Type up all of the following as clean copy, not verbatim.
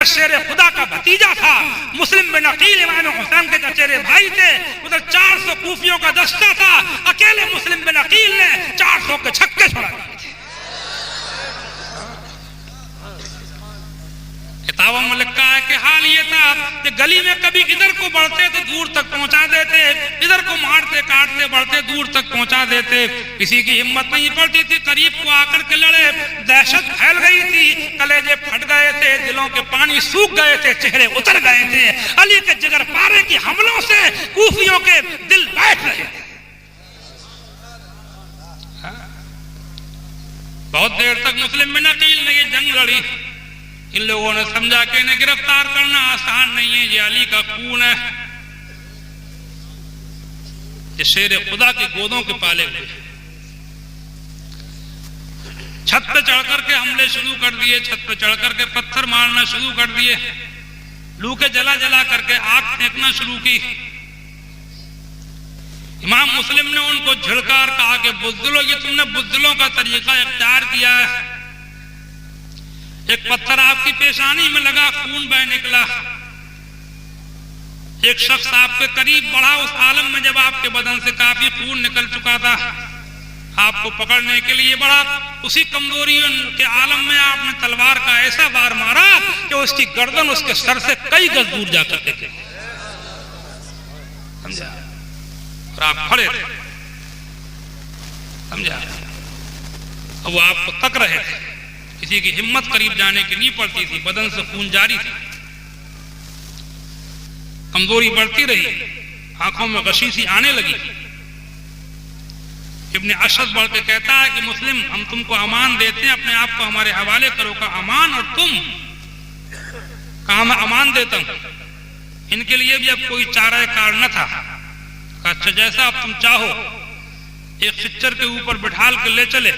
शेर खुदा का भतीजा था। मुस्लिम बिन अकील इमाम हुसैन के चचेरे भाई थे। उधर 400 कूफियों का दस्ता था। अकेले मुस्लिम बिन अकील ने 400 के छक्के छोड़ा दिए थे। किताबों में लिखा है कि हाल ये था कि गली में कभी इधर को बढ़ते तो दूर तक पहुंचा देते, इधर को मारते काटते बढ़ते दूर तक पहुंचा देते। किसी की हिम्मत नहीं पड़ती थी करीब को आकर के लड़े। दहशत फैल गई थी, कलेजे फट गए थे, दिलों के पानी सूख गए थे, चेहरे उतर गए थे। अली के जिगर पारे के हमलों से कूफियों के दिल बैठ रहे थे। बहुत देर तक मुस्लिम बिन अकील ने ये जंग लड़ी। इन लोगों ने समझा कि इन्हें गिरफ्तार करना आसान नहीं है, ये अली का खून है, ये शेर खुदा की गोदों के पाले हुए। छत पे चढ़ करके हमले शुरू कर दिए, छत पे चढ़ करके पत्थर मारना शुरू कर दिए, लू के जला जला करके आग फेंकना शुरू की। इमाम मुस्लिम ने उनको झिड़कार कहा कि बुज़दिलों, ये तुमने बुज़दिलों का तरीका इख्तियार किया है। एक पत्थर आपकी पेशानी में लगा, खून बह निकला। एक शख्स आपके करीब बढ़ा, उस आलम में जब आपके बदन से काफी खून निकल चुका था, आपको पकड़ने के लिए बढ़ा। उसी कमजोरी के आलम में आपने तलवार का ऐसा वार मारा कि उसकी गर्दन उसके सर से कई गज दूर जाकर के थे। समझा? और आप खड़े थे, समझा? और वो आपको तक रहे थे। किसी की हिम्मत करीब जाने की नहीं पड़ती थी, बदन से खून जारी था। कमजोरी बढ़ती रही, आंखों में गशी सी आने लगी। इब्ने अशद बढ़ के कहता है कि मुस्लिम, हम तुमको अमान देते हैं, अपने आप को हमारे हवाले करो। का अमान? और तुम? कहा मैं अमान देता हूं। इनके लिए भी अब कोई चारा कार न था। कहा अच्छा, जैसा अब तुम चाहो। एक खच्चर के ऊपर बिठाल के ले चले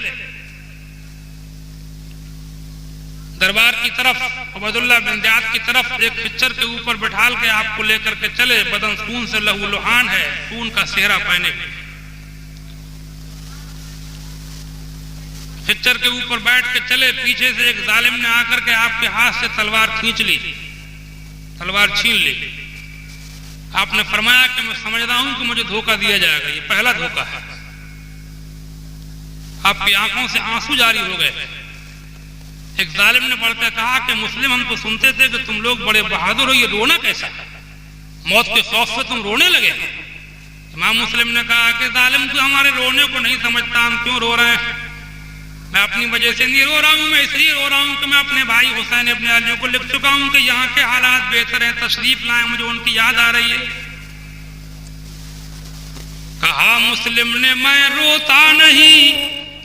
दरबार की तरफ, उबैदुल्लाह बिन ज़ियाद की तरफ। एक खच्चर के ऊपर बिठाल के आपको लेकर के चले, बदन खून से लहूलुहान है, खून का सेहरा पहने। खच्चर के ऊपर बैठ के चले, पीछे से एक जालिम ने आकर के आपके हाथ से तलवार खींच ली, तलवार छीन ली। आपने फरमाया कि मैं समझता हूं कि मुझे धोखा दिया जाएगा, ये पहला धोखा है। आपकी आंखों से आंसू जारी हो गए। एक जालिम ने बढ़कर कहा कि मुस्लिम, हम तो सुनते थे कि तुम लोग बड़े बहादुर हो, ये रोना कैसा है? मौत के खौफ से तुम रोने लगे। इमाम मुस्लिम ने कहा कि जालिम, तू हमारे रोने को नहीं समझता, हम क्यों रो रहे हैं? मैं अपनी वजह से नहीं रो रहा हूं, मैं इसलिए रो रहा हूं कि मैं अपने भाई हुसैन इब्ने अली को लिख चुका हूं कि यहाँ के हालात बेहतर हैं, तशरीफ लाए, मुझे उनकी याद आ रही है। कहा मुस्लिम ने, मैं रोता नहीं,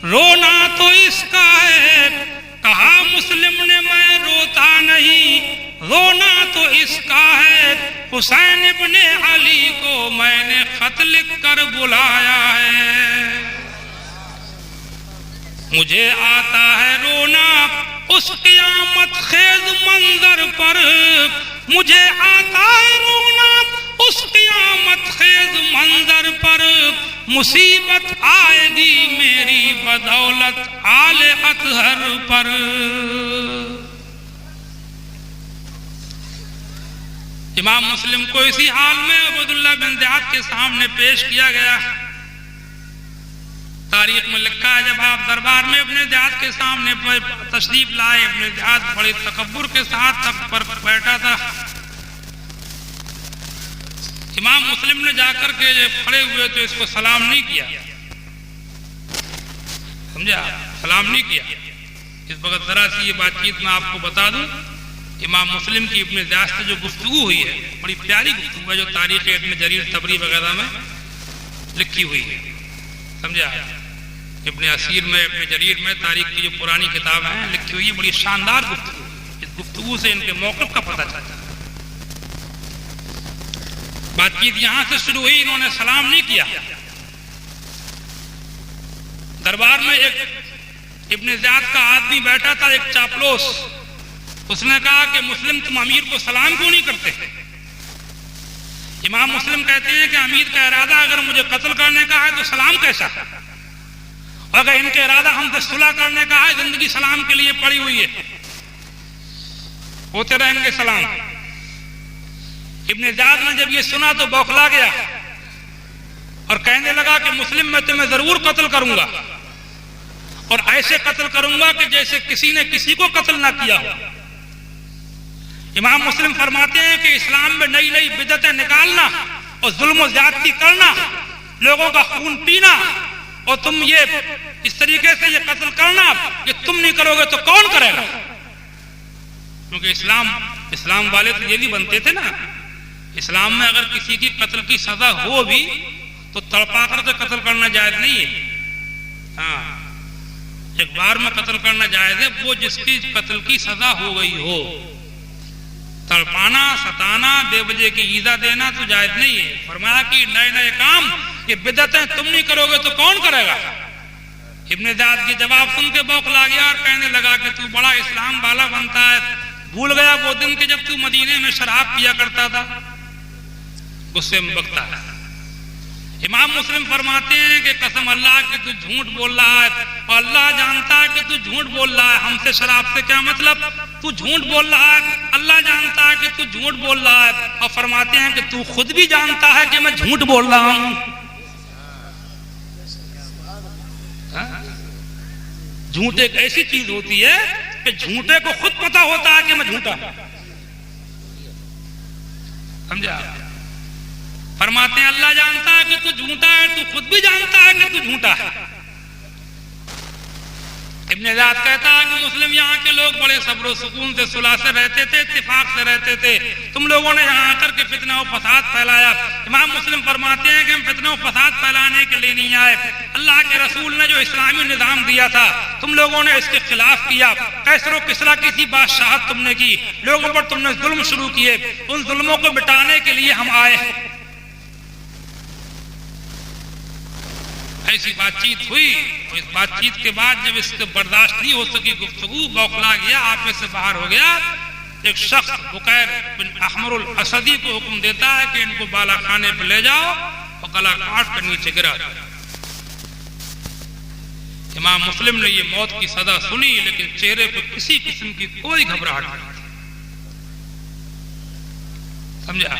रोना तो इसका है। कहा मुस्लिम ने, मैं रोता नहीं, रोना तो इसका है। हुसैन इब्ने अली को मैंने खत लिख कर बुलाया है। मुझे आता है रोना उस क़यामत खेज़ मंजर पर, मुझे आता है रोना उस क़यामत खेज़ मंजर पर। मुसीबत आएगी मेरी बदौलत आले अतहर पर। इमाम मुस्लिम को इसी हाल में उबैदुल्लाह बिन ज़ियाद के सामने पेश किया गया। तारीख में लिखा है, जब आप दरबार में इब्ने ज़ियाद के सामने तशरीफ लाए, इब्ने ज़ियाद बड़े तकब्बुर के साथ तख्त पर बैठा था। इमाम मुस्लिम ने जाकर के खड़े हुए तो इसको सलाम नहीं किया, समझा? सलाम नहीं किया। इस वक्त जरा सी ये बातचीत मैं आपको बता दूं, इमाम मुस्लिम की इब्ने ज़ियाद से जो गुफ्तगू हुई है, बड़ी प्यारी गुफ्तगू है, जो तारीख इब्ने जरीर तबरी वगैरह में लिखी हुई है, समझा? इब्ने असीर में, इब्ने जरीर में, तारीख की जो पुरानी किताब है लिखी हुई है, बड़ी शानदार गुफ्तगू। इस गुफ्तगू से इनके मौक़िफ़ का पता चलता है। बातचीत यहां से शुरू हुई, इन्होंने सलाम नहीं किया। दरबार में एक इब्ने ज़ियाद का आदमी बैठा था, एक चापलूस। उसने कहा कि मुस्लिम, तुम अमीर को सलाम क्यों नहीं करते? इमाम मुस्लिम कहते हैं कि अमीर का इरादा अगर मुझे कत्ल करने का है तो सलाम कैसा? अगर इनका इरादा हमसे सुलह करने का है, जिंदगी सलाम के लिए पड़ी हुई है। होते रहेंगे सलाम। इब्ने ज़ियाद ने जब ये सुना तो बौखला गया और कहने लगा कि मुस्लिम मैं तुम्हें जरूर कत्ल करूंगा और ऐसे कत्ल करूंगा कि जैसे किसी ने किसी को कत्ल ना किया हो। इमाम मुस्लिम फरमाते हैं कि इस्लाम में नई नई बिदअतें निकालना और जुल्म ज्यादती करना, लोगों का खून पीना, और तुम ये इस तरीके से ये कत्ल करना, ये तुम नहीं करोगे तो कौन करेगा? क्योंकि इस्लाम वाले तो ये भी बनते थे ना, इस्लाम में अगर किसी की कत्ल की सजा हो भी तो तड़पा कर तो कत्ल करना जायज नहीं है। हाँ, एक बार में कत्ल करना जायज है वो जिसकी कत्ल की सजा हो गई हो। तड़पाना, सताना, बेवजह की ईजा देना तो जायज नहीं है। फरमाया कि नए नए काम, ये बिदअतें तुम नहीं करोगे तो कौन करेगा? इब्ने ज़ियाद की जवाब सुन के बौखला गया और कहने लगा कि तू बड़ा इस्लाम वाला बनता है, भूल गया वो दिन के जब तू मदीने में शराब पिया करता था। गुस्से में बकता है। इमाम मुस्लिम फरमाते हैं कि कसम अल्लाह कि तू झूठ बोल रहा है और अल्लाह जानता है कि तू झूठ बोल रहा है। हमसे शराब से क्या मतलब? तू झूठ बोल रहा है, अल्लाह जानता है कि तू झूठ बोल रहा है। और फरमाते हैं कि तू खुद भी जानता है कि मैं झूठ बोल रहा हूं। झूठ एक ऐसी चीज होती है कि झूठे को खुद पता होता है कि मैं झूठा, समझा? फरमाते हैं अल्लाह जानता है कि तू झूठा है, तू खुद भी जानता है कि तू झूठा है। इब्ने ज़ियाद कहता है कि मुस्लिम यहाँ के लोग बड़े सब्र सुकून से सुलह से रहते थे, इत्तेफाक से रहते थे। तुम लोगों ने यहाँ आकर के फितना और फसाद फैलाया। इमाम मुस्लिम फरमाते हैं कि हम फितना और फसाद फैलाने के लिए नहीं आए। अल्लाह के रसूल ने जो इस्लामी निज़ाम दिया था तुम लोगों ने इसके खिलाफ किया। कैसर और किसरा की बादशाहत तुमने की, लोगों पर तुमने जुल्म शुरू किए। उन जुल्मों को मिटाने के लिए हम आए। ऐसी बातचीत हुई। तो इस बातचीत के बाद जब इसके बर्दाश्त नहीं हो सकी गुफ्तगू, बौखला गया, आप में से बाहर हो गया। एक शख्स बुकैर बिन अहमरुल असदी को हुक्म देता है कि इनको बाला खाने पर ले जाओ और गला काट कर नीचे गिरा। इमाम मुस्लिम ने ये मौत की सजा सुनी, लेकिन चेहरे पर किसी किस्म की कोई घबराहट नहीं थी, समझा?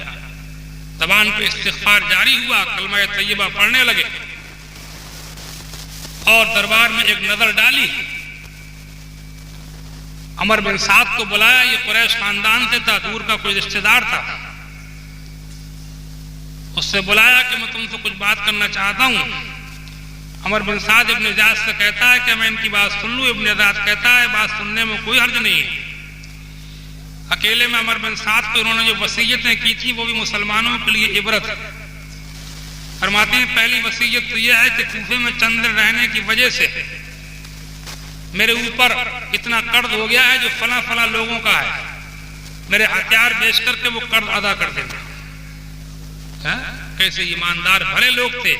ज़बान पे इस्तिग़फ़ार जारी हुआ, कलमा तय्यबा पढ़ने लगे और दरबार में एक नजर डाली। अमर बिन साद को बुलाया, ये कुरैश खानदान से था, दूर का कोई रिश्तेदार था। उससे बुलाया कि मैं तुमसे कुछ बात करना चाहता हूं। अमर बिन साद इब्ने ज़ियाद से कहता है कि मैं इनकी बात सुन लूं। इब्ने ज़ियाद कहता है बात सुनने में कोई हर्ज नहीं है। अकेले में अमर बिन साद को उन्होंने जो वसीयतें की थी वो भी मुसलमानों के लिए इबरत है। फरमाते हैं पहली वसीयत तो यह है कि कूफे में चंद्र रहने की वजह से मेरे ऊपर इतना कर्ज हो गया है जो फला फला लोगों का है, मेरे हथियार बेच करके वो कर्ज अदा कर देंगे। कैसे ईमानदार भले लोग थे।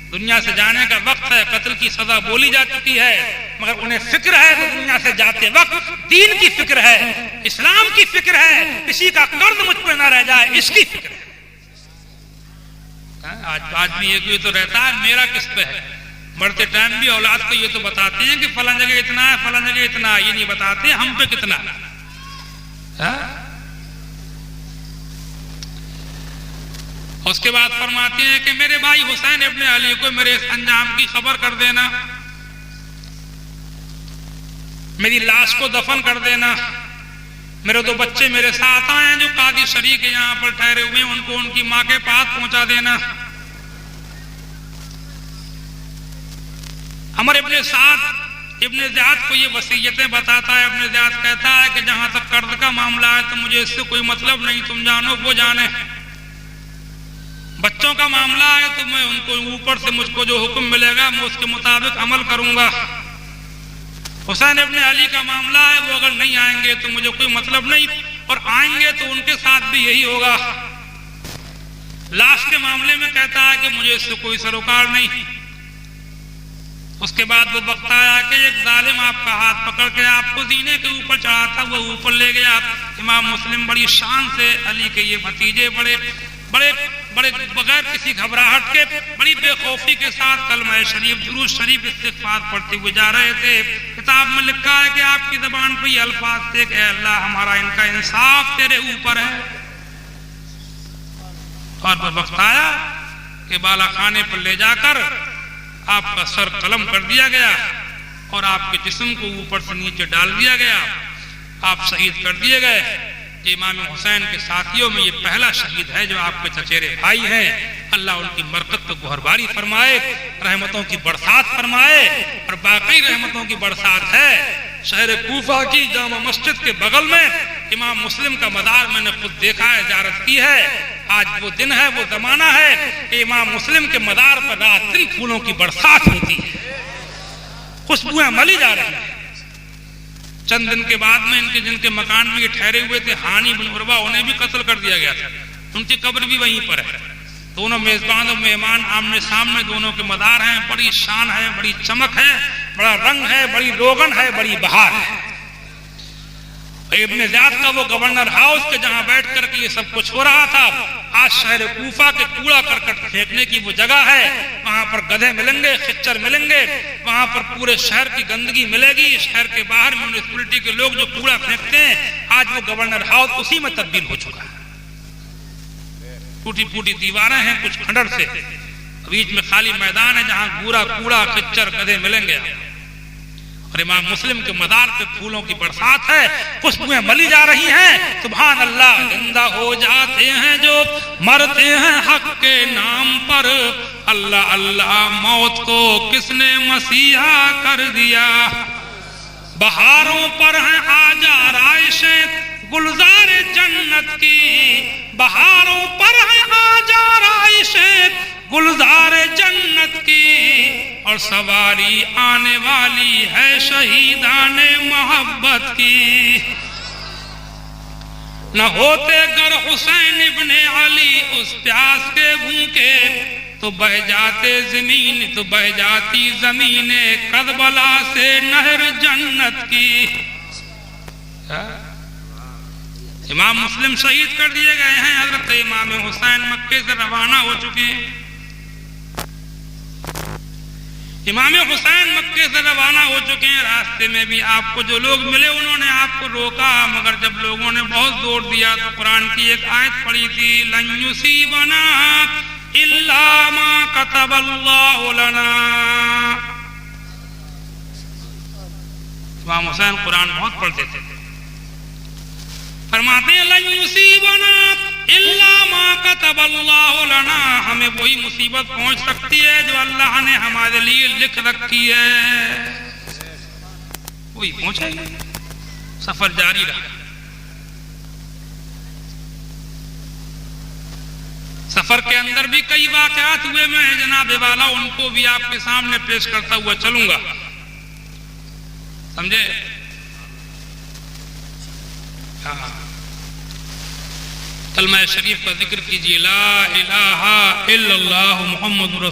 दुनिया से जाने का वक्त है, कत्ल की सजा बोली जा चुकी है, मगर उन्हें फिक्र है कि दुनिया से जाते वक्त दीन की फिक्र है, इस्लाम की फिक्र है, किसी का कर्ज मुझ पर ना रह जाए, इसकी फिक्र है। आज आदमी ये तो रहता है मेरा किस पे है। मरते टाइम भी औलाद को ये तो बताते हैं कि फलां जगह इतना है, फलां जगह इतना है, ये नहीं बताते हम पे कितना है। उसके बाद फरमाते हैं कि मेरे भाई हुसैन इब्ने अली को मेरे इस अंजाम की खबर कर देना, मेरी लाश को दफन कर देना, मेरे दो बच्चे मेरे साथ आए हैं जो कादी शरीक यहाँ पर ठहरे हुए, उनको उनकी माँ के पास पहुंचा देना। अमर इब्ने साद इब्ने ज़ियाद को ये वसीयतें बताता है। इब्ने ज़ियाद कहता है कि जहां तक कर्ज का मामला है तो मुझे इससे कोई मतलब नहीं, तुम जानो वो जाने। बच्चों का मामला है तो मैं उनको ऊपर से मुझको जो हुक्म मिलेगा मैं उसके मुताबिक अमल करूंगा। हुसैन इब्ने अली का मामला है, वो अगर नहीं आएंगे तो मुझे कोई मतलब नहीं, और आएंगे तो उनके साथ भी यही होगा। लाश के मामले में कहता है कि मुझे इससे कोई सरोकार नहीं। उसके बाद वो वक्त आया कि एक जालिम आपका हाथ पकड़ के आपको जीने के ऊपर चढ़ा था, वो ऊपर ले गया। इमाम मुस्लिम बड़ी शान से अली के ये भतीजे बड़े बड़े बड़े बगैर किसी घबराहट के बड़ी बेखौफी के साथ कलमा शरीफ दुरूद शरीफ इस्तिग़फ़ार पढ़ते हुए जा रहे थे कि किताब में लिखा है कि आपकी ज़बान पर ये अल्फाज थे कि अल्लाह हमारा इनका इंसाफ तेरे ऊपर है। और वह वक्त आया कि बाला खाने पर ले जाकर आपका सर कलम कर दिया गया और आपके जिस्म को ऊपर से नीचे डाल दिया गया, आप शहीद कर दिए गए। इमाम हुसैन के साथियों में ये पहला शहीद है जो आपके चचेरे भाई हैं। अल्लाह उनकी बरकत को गुहरबारी फरमाए, रहमतों की बरसात फरमाए। और बाकी रहमतों की बरसात है शहर कूफा की जामा मस्जिद के बगल में इमाम मुस्लिम का मज़ार मैंने खुद देखा है, ज़ियारत की है। आज वो दिन है, वो जमाना है कि इमाम मुस्लिम के मज़ार पर रात दिन फूलों की बरसात होती है, खुशबुएं मली जा रही है। चंद दिन के बाद में इनके जिनके मकान में ये ठहरे हुए थे हानी बिन उर्वा, उन्हें भी कत्ल कर दिया गया था। उनकी कब्र भी वहीं पर है। दोनों मेजबान और मेहमान आमने सामने दोनों के मदार हैं। बड़ी शान है, बड़ी चमक है, बड़ा रंग है, बड़ी रोगन है, बड़ी बहार है। इब्न ज़ियाद का वो गवर्नर हाउस के जहां बैठ करके ये सब कुछ हो रहा था, आज शहर कूफा के कूड़ा करकट फेंकने की वो जगह है। वहां पर गधे मिलेंगे, खच्चर मिलेंगे, वहां पर पूरे शहर की गंदगी मिलेगी। शहर के बाहर म्यूनिसिपैलिटी के लोग जो कूड़ा फेंकते हैं, आज वो गवर्नर हाउस उसी में तब्दील हो चुका है। टूटी फूटी दीवारें हैं कुछ खंडर से, बीच में खाली मैदान है जहां पूरा कूड़ा खच्चर गधे मिलेंगे। और इमाम मुस्लिम के मज़ार पे फूलों की बरसात है, खुशबुएं मली जा रही हैं। सुभान अल्लाह। जिंदा हो जाते हैं जो मरते हैं हक के नाम पर, अल्लाह अल्लाह मौत को किसने मसीहा कर दिया। बहारों पर हैं आज आराइशें गुलजार जन्नत की, बहारों पर हैं आज आराइशें गुलजार जन्नत की। और सवारी आने वाली है शहीदाने मोहब्बत की। न होते गर हुसैन इब्ने अली उस प्यास के भूखे, तो बह जाते जमीन, तो बह जाती जमीने करबला से नहर जन्नत की। इमाम मुस्लिम शहीद कर दिए गए हैं। हजरत इमाम हुसैन मक्के से रवाना हो चुके हैं। इमाम हुसैन मक्के से रवाना हो चुके हैं। रास्ते में भी आपको जो लोग मिले उन्होंने आपको रोका, मगर जब लोगों ने बहुत जोर दिया तो कुरान की एक आयत पढ़ी थी, लन युसीबना इल्ला मा कतबल्लाहु लना। इमाम हुसैन कुरान बहुत पढ़ते थे। फरमाते हैं लन युसीबना इल्ला मा कतबल्लाहु लना, हमें वही मुसीबत पहुंच सकती है जो अल्लाह ने हमारे लिए लिख रखी है, वही पहुंचेगी। सफर जारी रहा। सफर के अंदर भी कई वाकयात हुए, मैं जनाब वाला उनको भी आपके सामने पेश करता हुआ चलूंगा, समझे। हाँ, कलमा शरीफ का जिक्र कीजिए, ला इलाहा इल्लल्लाह मुहम्मदुर